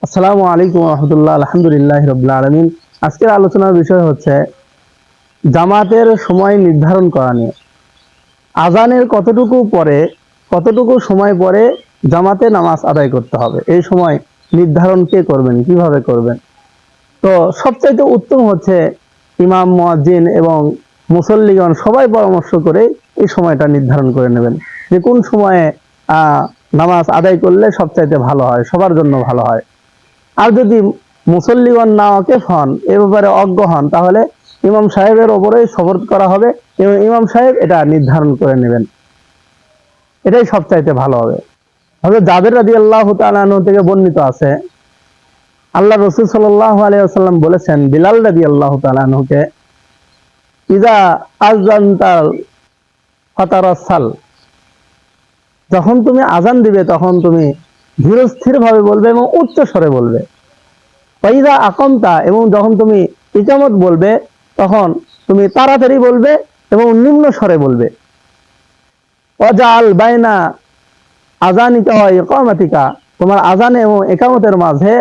আসসালামু আলাইকুম রহমতুল্লাহ। আলহামদুলিল্লাহ রবিল আলমিন। আজকের আলোচনার বিষয় হচ্ছে জামাতের সময় নির্ধারণ করা নিয়ে। আজানের কতটুকু সময় পরে জামাতে নামাজ আদায় করতে হবে, এই সময় নির্ধারণ কে করবেন, কিভাবে করবেন? তো সবচাইতে উত্তম হচ্ছে ইমাম, মুয়াজ্জিন এবং মুসল্লিগণ সবাই পরামর্শ করে এই সময়টা নির্ধারণ করে নেবেন যে কোন সময়ে নামাজ আদায় করলে সবচাইতে ভালো হয়, সবার জন্য ভালো হয়। আর যদি মুসল্লিগণ না ওয়াকিফ হন, এ ব্যাপারে অজ্ঞ হন, তাহলে ইমাম সাহেবের ওপরেই সবর্দ করা হবে এবং ইমাম সাহেব এটা নির্ধারণ করে নেবেন। এটাই সবচাইতে ভালো হবে। হযরত জাবের রাদিয়াল্লাহু তাআলা আনহু থেকে বর্ণিত আছে, আল্লাহ রাসূল সাল্লাল্লাহু আলাইহি ওয়াসাল্লাম বলেছেন বিলাল রাদিয়াল্লাহু তাআলা আনহুকে, ইজা আযানতাল ফাতারাসাল, যখন তুমি আজান দিবে তখন তুমি ধীরস্থির ভাবে বলবে এবং উচ্চ স্বরে বলবে। ওয়াইদা আকামতা, এবং যখন তুমি ইকামত বলবে তখন তুমি তাড়াতাড়ি বলবে এবং নিম্ন স্বরে বলবে। ওয়াজাল বাইনা আজানিকা ওয়া ইকামাতিকা, তোমার আজান এবং ইকামতের মাঝে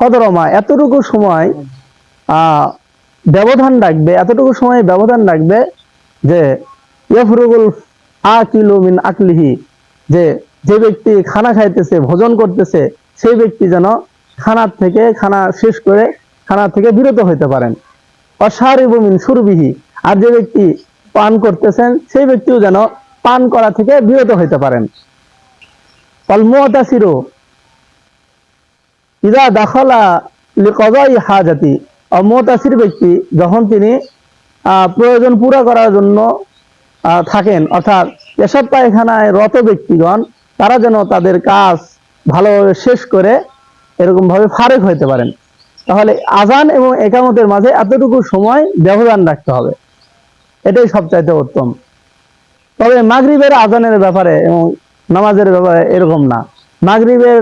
কদরমা, এতটুকু সময় ব্যবধান রাখবে, এতটুকু সময় ব্যবধান রাখবে যে ইয়াফরুগুল আকিলু মিন আকলিহি, যে যে ব্যক্তি খানা খাইতেছে, ভোজন করতেছে, সেই ব্যক্তি যেন খানা শেষ করে খানা থেকে বিরত হইতে পারেন। অশারিবু মিন শুরবিহি, আর যে ব্যক্তি পান করতেছেন সেই ব্যক্তিও যেন পান করা থেকে বিরত হইতে পারেন। অল মুতাসিরু ইযা দাখালা লিকাযাই হাজাতি, মুতাসির ব্যক্তি যখন তিনি প্রয়োজন পুরা করার জন্য থাকেন, অর্থাৎ পেশাব পায়খানায় রত ব্যক্তিগণ তারা যেন তাদের কাজ ভালোভাবে শেষ করে এরকম ভাবে ফারেক হইতে পারেন। তাহলে আজান এবং একামতের মাঝে এতটুকু সময় ব্যবধান রাখতে হবে, এটাই সবচাইতে উত্তম। তবে মাগরিবের আজানের ব্যাপারে এবং নামাজের ব্যাপারে এরকম না। মাগরিবের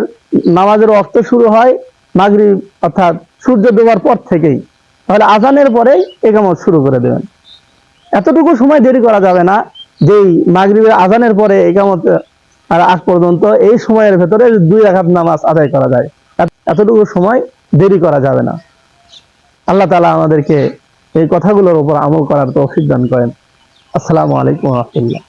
নামাজের ওয়াক্ত শুরু হয় মাগরিব অর্থাৎ সূর্য ডোবার পর থেকেই, তাহলে আজানের পরেই একামত শুরু করে দেবেন। এতটুকু সময় দেরি করা যাবে না, যেই মাগরিবের আজানের পরে একামত আর আগ পর্যন্ত এই সময়ের ভেতরে 2 রাকাত নামাজ আদায় করা যায়, এতটুকু সময় দেরি করা যাবে না। আল্লাহ তাআলা আমাদেরকে এই কথাগুলোর উপর আমল করার তৌফিক দান করেন। আসসালামু আলাইকুম ওয়া রাহমাতুল্লাহ।